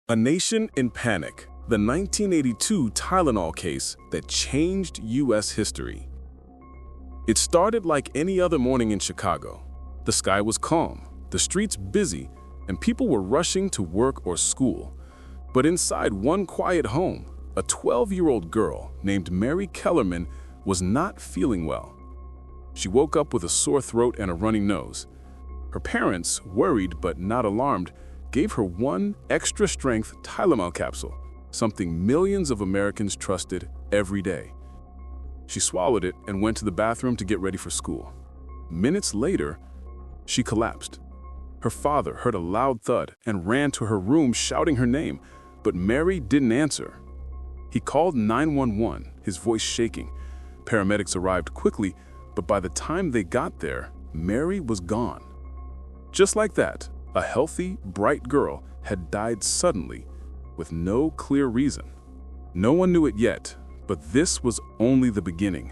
A nation in panic. The 1982 Tylenol case that changed U.S. history. It started like any other morning in Chicago. The sky was calm, the streets busy, and people were rushing to work or school. But inside one quiet home, a 12-year-old girl named Mary Kellerman was not feeling well. She woke up with a sore throat and a runny nose. Her parents, worried but not alarmed, gave her one extra-strength Tylenol capsule, something millions of Americans trusted every day. She swallowed it and went to the bathroom to get ready for school. Minutes later, she collapsed. Her father heard a loud thud and ran to her room shouting her name, but Mary didn't answer. He called 911, his voice shaking. Paramedics arrived quickly, but by the time they got there, Mary was gone. Just like that, a healthy, bright girl had died suddenly, with no clear reason. No one knew it yet, but this was only the beginning.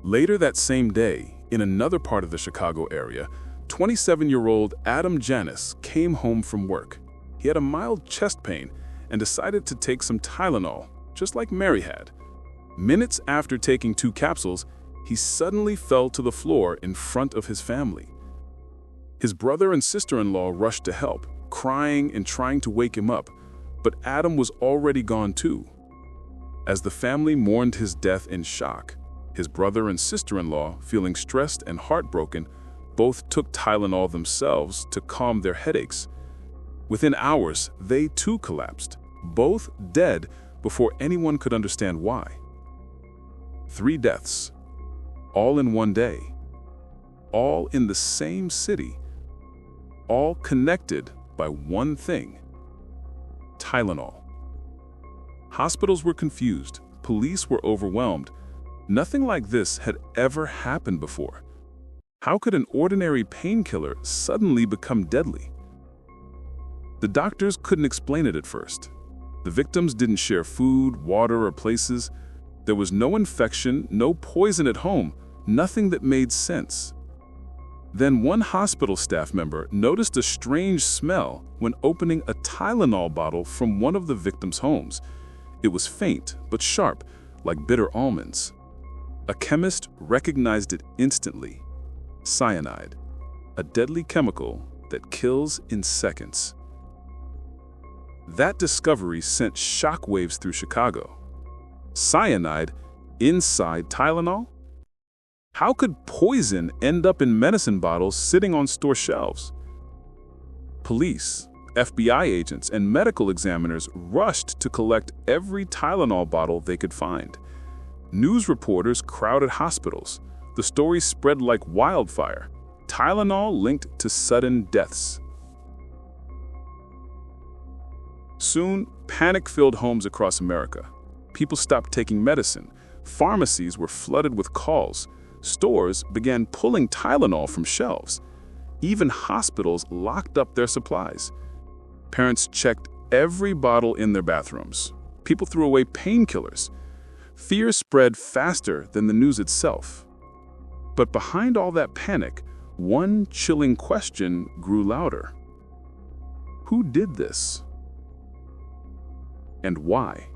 Later that same day, in another part of the Chicago area, 27-year-old Adam Janis came home from work. He had a mild chest pain and decided to take some Tylenol, just like Mary had. Minutes after taking 2 capsules, he suddenly fell to the floor in front of his family. His brother and sister-in-law rushed to help, crying and trying to wake him up, but Adam was already gone too. As the family mourned his death in shock, his brother and sister-in-law, feeling stressed and heartbroken, both took Tylenol themselves to calm their headaches. Within hours, they too collapsed, both dead before anyone could understand why. 3 deaths, all in one day, all in the same city, all connected by one thing: Tylenol. Hospitals were confused, police were overwhelmed. Nothing like this had ever happened before. How could an ordinary painkiller suddenly become deadly? The doctors couldn't explain it at first. The victims didn't share food, water, or places. There was no infection, no poison at home, nothing that made sense. Then one hospital staff member noticed a strange smell when opening a Tylenol bottle from one of the victims' homes. It was faint but sharp, like bitter almonds. A chemist recognized it instantly: cyanide, a deadly chemical that kills in seconds. That discovery sent shockwaves through Chicago. Cyanide inside Tylenol? How could poison end up in medicine bottles sitting on store shelves? Police, FBI agents, and medical examiners rushed to collect every Tylenol bottle they could find. News reporters crowded hospitals. The story spread like wildfire. Tylenol linked to sudden deaths. Soon, panic filled homes across America. People stopped taking medicine. Pharmacies were flooded with calls. Stores began pulling Tylenol from shelves. Even hospitals locked up their supplies. Parents checked every bottle in their bathrooms. People threw away painkillers. Fear spread faster than the news itself. But behind all that panic, one chilling question grew louder. Who did this? And why?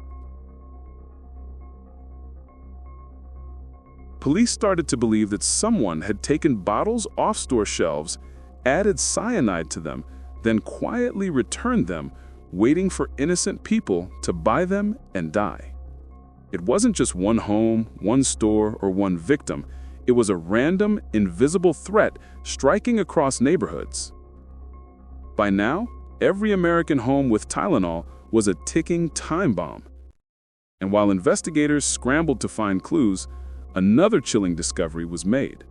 Police started to believe that someone had taken bottles off store shelves, added cyanide to them, then quietly returned them, waiting for innocent people to buy them and die. It wasn't just one home, one store, or one victim. It was a random, invisible threat striking across neighborhoods. By now, every American home with Tylenol was a ticking time bomb. And while investigators scrambled to find clues, another chilling discovery was made.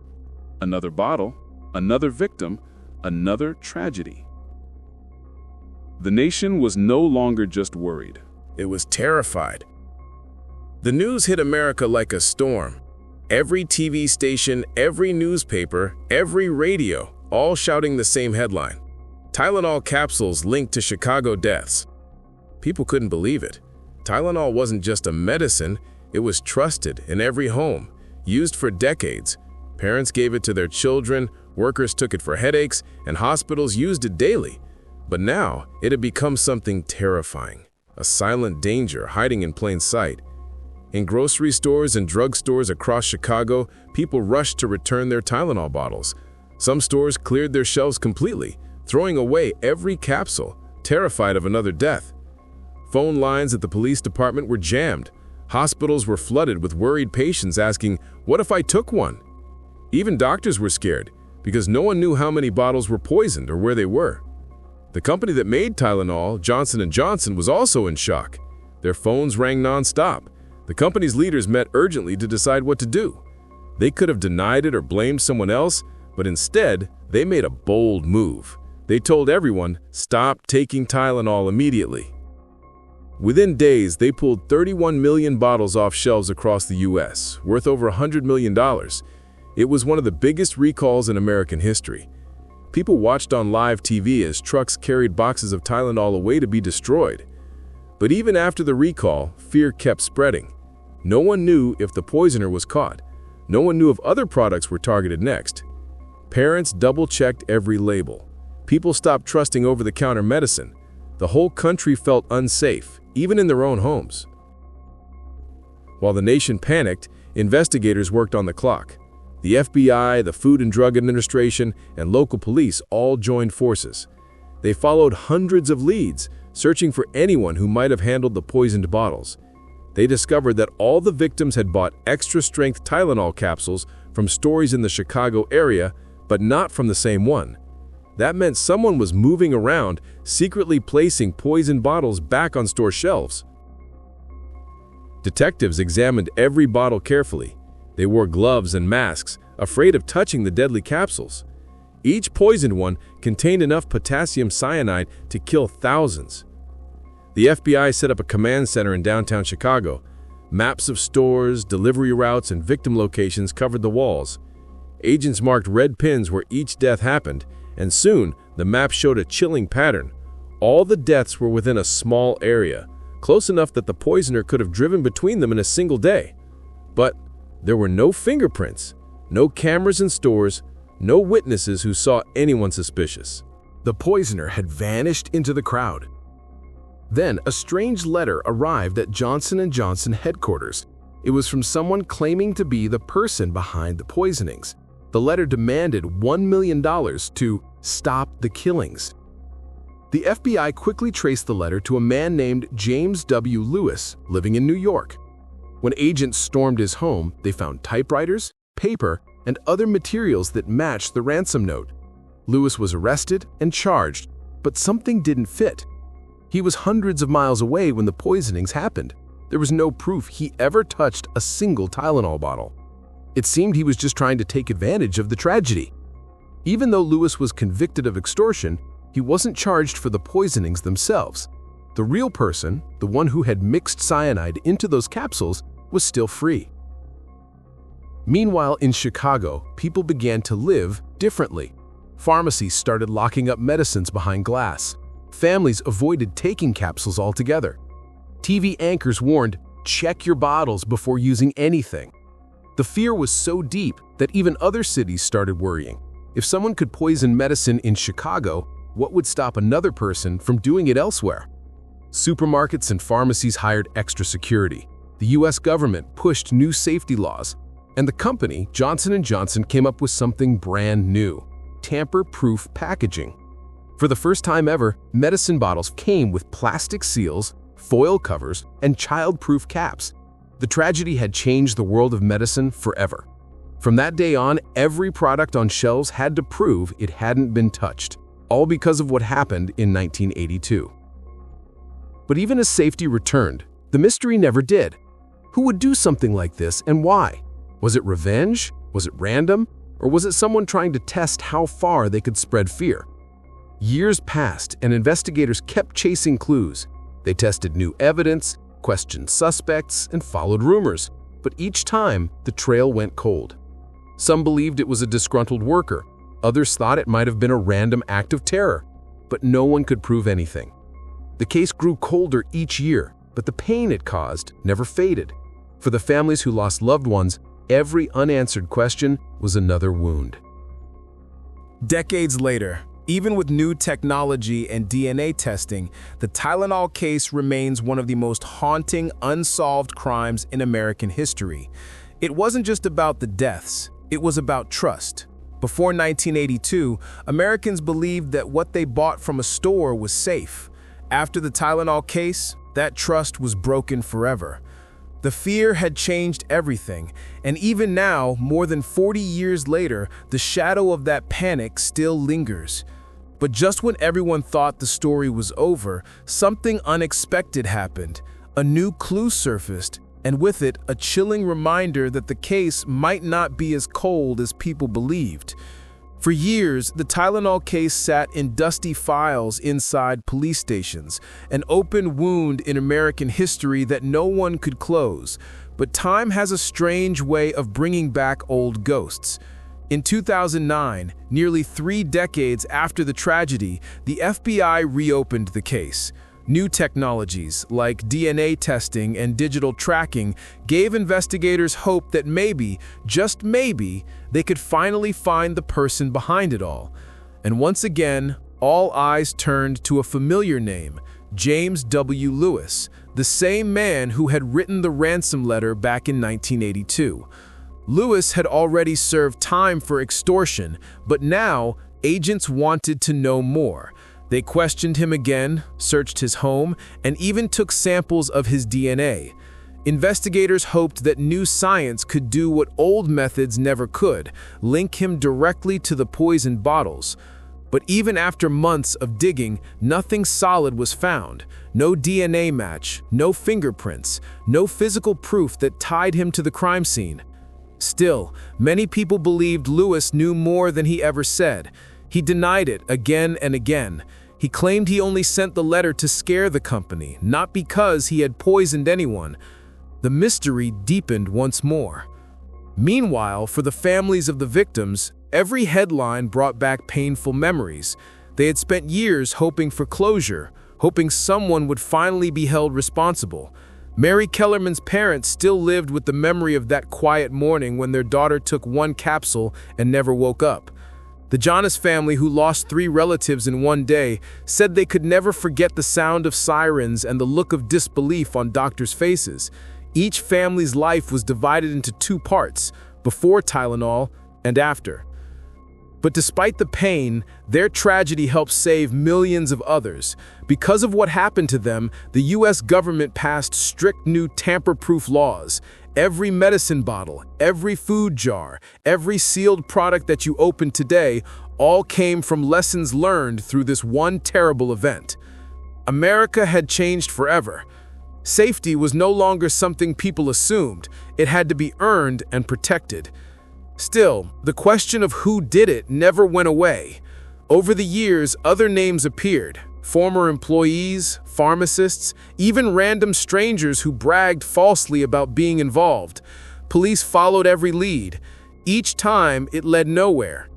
Another bottle, another victim, another tragedy. The nation was no longer just worried. It was terrified. The news hit America like a storm. Every TV station, every newspaper, every radio, all shouting the same headline: Tylenol capsules linked to Chicago deaths. People couldn't believe it. Tylenol wasn't just a medicine, it was trusted in every home, used for decades. Parents gave it to their children, workers took it for headaches, and hospitals used it daily. But now, it had become something terrifying, a silent danger hiding in plain sight. In grocery stores and drugstores across Chicago, people rushed to return their Tylenol bottles. Some stores cleared their shelves completely, throwing away every capsule, terrified of another death. Phone lines at the police department were jammed. Hospitals were flooded with worried patients asking, "What if I took one?" Even doctors were scared, because no one knew how many bottles were poisoned or where they were. The company that made Tylenol, Johnson & Johnson, was also in shock. Their phones rang non-stop. The company's leaders met urgently to decide what to do. They could have denied it or blamed someone else, but instead, they made a bold move. They told everyone, "Stop taking Tylenol immediately." Within days, they pulled 31 million bottles off shelves across the US, worth over $100 million. It was one of the biggest recalls in American history. People watched on live TV as trucks carried boxes of Tylenol away to be destroyed. But even after the recall, fear kept spreading. No one knew if the poisoner was caught. No one knew if other products were targeted next. Parents double-checked every label. People stopped trusting over-the-counter medicine. The whole country felt unsafe, even in their own homes. While the nation panicked, investigators worked on the clock. The FBI, the Food and Drug Administration, and local police all joined forces. They followed hundreds of leads, searching for anyone who might have handled the poisoned bottles. They discovered that all the victims had bought extra-strength Tylenol capsules from stores in the Chicago area, but not from the same one. That meant someone was moving around, secretly placing poisoned bottles back on store shelves. Detectives examined every bottle carefully. They wore gloves and masks, afraid of touching the deadly capsules. Each poisoned one contained enough potassium cyanide to kill thousands. The FBI set up a command center in downtown Chicago. Maps of stores, delivery routes, and victim locations covered the walls. Agents marked red pins where each death happened, and soon the map showed a chilling pattern. All the deaths were within a small area, close enough that the poisoner could have driven between them in a single day. But there were no fingerprints, no cameras in stores, no witnesses who saw anyone suspicious. The poisoner had vanished into the crowd. Then a strange letter arrived at Johnson & Johnson headquarters. It was from someone claiming to be the person behind the poisonings. The letter demanded $1 million to stop the killings. The FBI quickly traced the letter to a man named James W. Lewis, living in New York. When agents stormed his home, they found typewriters, paper, and other materials that matched the ransom note. Lewis was arrested and charged, but something didn't fit. He was hundreds of miles away when the poisonings happened. There was no proof he ever touched a single Tylenol bottle. It seemed he was just trying to take advantage of the tragedy. Even though Lewis was convicted of extortion, he wasn't charged for the poisonings themselves. The real person, the one who had mixed cyanide into those capsules, was still free. Meanwhile, in Chicago, people began to live differently. Pharmacies started locking up medicines behind glass. Families avoided taking capsules altogether. TV anchors warned, "Check your bottles before using anything." The fear was so deep that even other cities started worrying. If someone could poison medicine in Chicago, what would stop another person from doing it elsewhere? Supermarkets and pharmacies hired extra security. The US government pushed new safety laws, and the company, Johnson & Johnson, came up with something brand new: tamper-proof packaging. For the first time ever, medicine bottles came with plastic seals, foil covers, and child-proof caps. The tragedy had changed the world of medicine forever. From that day on, every product on shelves had to prove it hadn't been touched, all because of what happened in 1982. But even as safety returned, the mystery never did. Who would do something like this and why? Was it revenge? Was it random? Or was it someone trying to test how far they could spread fear? Years passed and investigators kept chasing clues. They tested new evidence, questioned suspects, and followed rumors. But each time, the trail went cold. Some believed it was a disgruntled worker. Others thought it might have been a random act of terror. But no one could prove anything. The case grew colder each year, but the pain it caused never faded. For the families who lost loved ones, every unanswered question was another wound. Decades later, Even with new technology and DNA testing, the Tylenol case remains one of the most haunting, unsolved crimes in American history. It wasn't just about the deaths, it was about trust. Before 1982, Americans believed that what they bought from a store was safe. After the Tylenol case, that trust was broken forever. The fear had changed everything, and even now, more than 40 years later, the shadow of that panic still lingers. But just when everyone thought the story was over, something unexpected happened. A new clue surfaced, and with it, a chilling reminder that the case might not be as cold as people believed. For years, the Tylenol case sat in dusty files inside police stations, an open wound in American history that no one could close. But time has a strange way of bringing back old ghosts. In 2009, nearly 3 decades after the tragedy, the FBI reopened the case. New technologies, like DNA testing and digital tracking, gave investigators hope that maybe, just maybe, they could finally find the person behind it all. And once again, all eyes turned to a familiar name, James W. Lewis, the same man who had written the ransom letter back in 1982. Lewis had already served time for extortion, but now agents wanted to know more. They questioned him again, searched his home, and even took samples of his DNA. Investigators hoped that new science could do what old methods never could, link him directly to the poison bottles. But even after months of digging, nothing solid was found. No DNA match, no fingerprints, no physical proof that tied him to the crime scene. Still, many people believed Lewis knew more than he ever said. He denied it again and again. He claimed he only sent the letter to scare the company, not because he had poisoned anyone. The mystery deepened once more. Meanwhile, for the families of the victims, every headline brought back painful memories. They had spent years hoping for closure, hoping someone would finally be held responsible. Mary Kellerman's parents still lived with the memory of that quiet morning when their daughter took 1 capsule and never woke up. The Jonas family, who lost 3 relatives in one day, said they could never forget the sound of sirens and the look of disbelief on doctors' faces. Each family's life was divided into 2 parts, before Tylenol and after. But despite the pain, their tragedy helped save millions of others. Because of what happened to them, the U.S. government passed strict new tamper-proof laws. Every medicine bottle, every food jar, every sealed product that you open today, all came from lessons learned through this one terrible event. America had changed forever. Safety was no longer something people assumed. It had to be earned and protected. Still, the question of who did it never went away. Over the years, other names appeared. Former employees, pharmacists, even random strangers who bragged falsely about being involved. Police followed every lead. Each time, it led nowhere.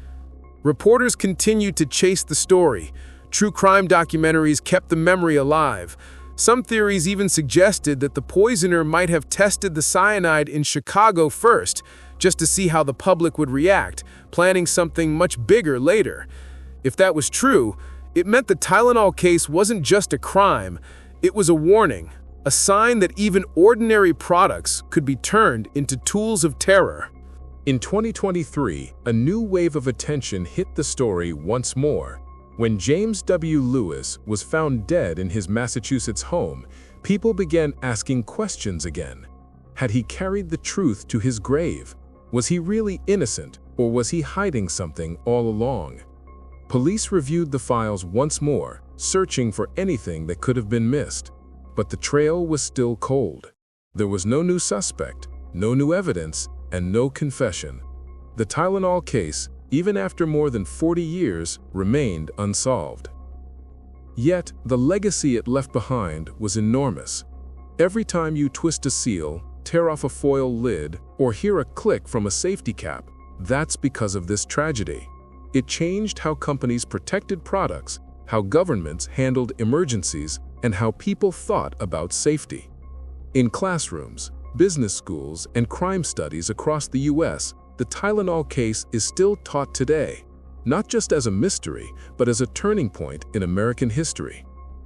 Reporters continued to chase the story. True crime documentaries kept the memory alive. Some theories even suggested that the poisoner might have tested the cyanide in Chicago first, just to see how the public would react, planning something much bigger later. If that was true, it meant the Tylenol case wasn't just a crime, it was a warning, a sign that even ordinary products could be turned into tools of terror. In 2023, a new wave of attention hit the story once more. When James W. Lewis was found dead in his Massachusetts home, people began asking questions again. Had he carried the truth to his grave? Was he really innocent, or was he hiding something all along? Police reviewed the files once more, searching for anything that could have been missed. But the trail was still cold. There was no new suspect, no new evidence, and no confession. The Tylenol case, even after more than 40 years, remained unsolved. Yet, the legacy it left behind was enormous. Every time you twist a seal, tear off a foil lid, or hear a click from a safety cap, that's because of this tragedy. It changed how companies protected products, how governments handled emergencies, and how people thought about safety. In classrooms, business schools, and crime studies across the U.S., the Tylenol case is still taught today. not just as a mystery, but as a turning point in American history.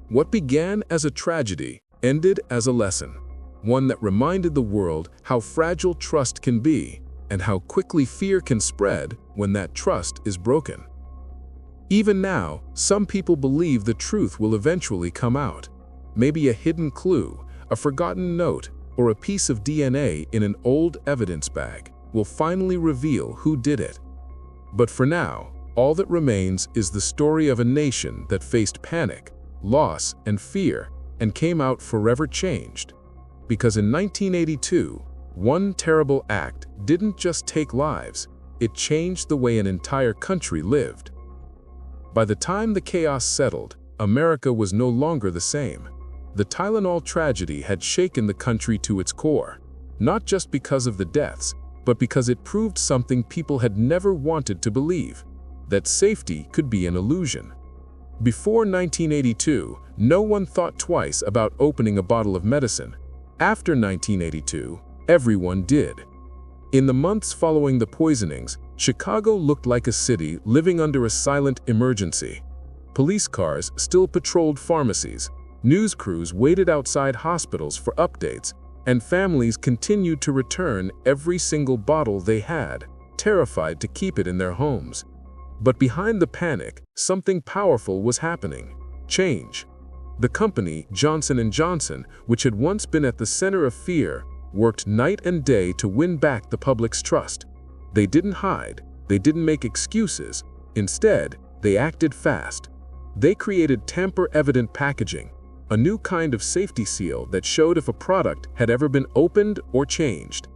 What began as a tragedy ended as a lesson, one that reminded the world how fragile trust can be and how quickly fear can spread when that trust is broken. Even now, some people believe the truth will eventually come out. Maybe a hidden clue, a forgotten note, or a piece of DNA in an old evidence bag will finally reveal who did it. But for now, all that remains is the story of a nation that faced panic, loss, and fear, and came out forever changed. Because in 1982, one terrible act didn't just take lives, it changed the way an entire country lived. By the time the chaos settled, America was no longer the same. The Tylenol tragedy had shaken the country to its core, not just because of the deaths, but because it proved something people had never wanted to believe, that safety could be an illusion. Before 1982, no one thought twice about opening a bottle of medicine. After 1982, everyone did. In the months following the poisonings, Chicago looked like a city living under a silent emergency. Police cars still patrolled pharmacies, news crews waited outside hospitals for updates, and families continued to return every single bottle they had, terrified to keep it in their homes. But behind the panic, something powerful was happening. Change. The company, Johnson & Johnson, which had once been at the center of fear, worked night and day to win back the public's trust. They didn't hide, they didn't make excuses. Instead, they acted fast. They created tamper-evident packaging, a new kind of safety seal that showed if a product had ever been opened or changed.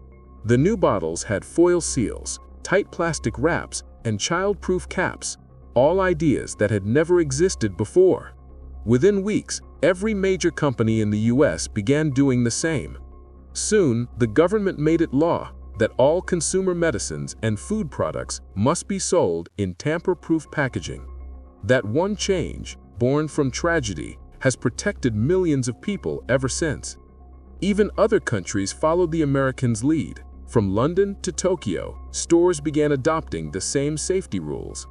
The new bottles had foil seals, tight plastic wraps, and child-proof caps, all ideas that had never existed before. Within weeks, every major company in the US began doing the same. Soon, the government made it law that all consumer medicines and food products must be sold in tamper-proof packaging. That one change, born from tragedy, has protected millions of people ever since. Even other countries followed the Americans' lead. From London to Tokyo, stores began adopting the same safety rules.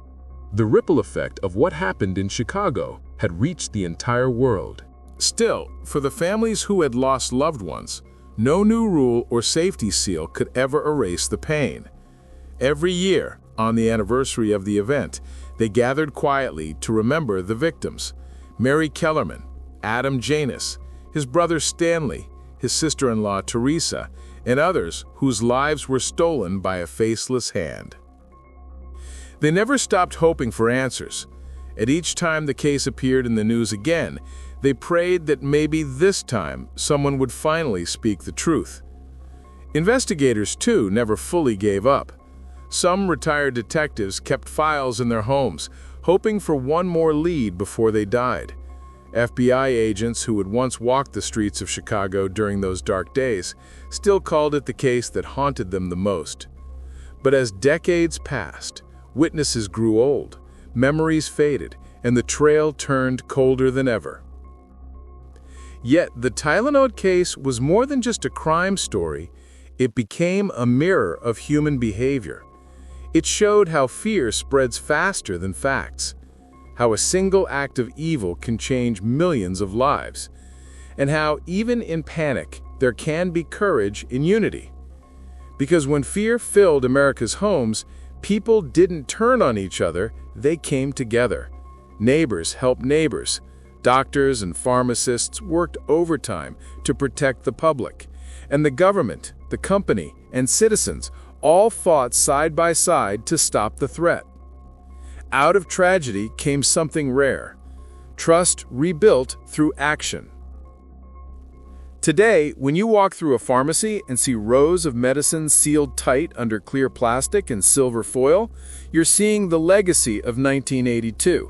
The ripple effect of what happened in Chicago had reached the entire world. Still, for the families who had lost loved ones, no new rule or safety seal could ever erase the pain. Every year, on the anniversary of the event, they gathered quietly to remember the victims. Mary Kellerman, Adam Janus, his brother Stanley, his sister-in-law Teresa, and others whose lives were stolen by a faceless hand. They never stopped hoping for answers. At each time the case appeared in the news again, they prayed that maybe this time someone would finally speak the truth. Investigators, too, never fully gave up. Some retired detectives kept files in their homes, hoping for one more lead before they died. FBI agents who had once walked the streets of Chicago during those dark days still called it the case that haunted them the most. But as decades passed, witnesses grew old, memories faded, and the trail turned colder than ever. Yet the Tylenol case was more than just a crime story. It became a mirror of human behavior. It showed how fear spreads faster than facts, how a single act of evil can change millions of lives, and how, even in panic, there can be courage in unity. Because when fear filled America's homes, people didn't turn on each other, they came together. Neighbors helped neighbors. Doctors and pharmacists worked overtime to protect the public. And the government, the company, and citizens all fought side by side to stop the threat. Out of tragedy came something rare: trust rebuilt through action. Today, when you walk through a pharmacy and see rows of medicines sealed tight under clear plastic and silver foil, you're seeing the legacy of 1982.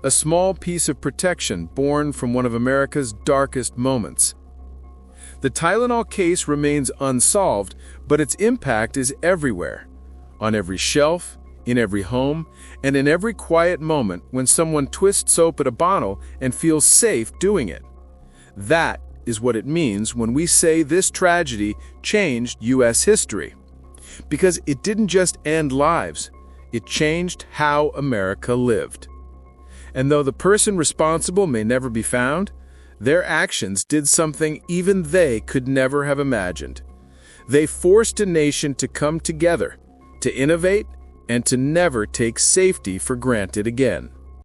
A small piece of protection born from one of America's darkest moments. The Tylenol case remains unsolved, but its impact is everywhere. On every shelf, in every home, and in every quiet moment when someone twists soap at a bottle and feels safe doing it. That is what it means when we say this tragedy changed U.S. history. Because it didn't just end lives, It changed how America lived. And though the person responsible may never be found, their actions did something even they could never have imagined. They forced a nation to come together, to innovate, and to never take safety for granted again.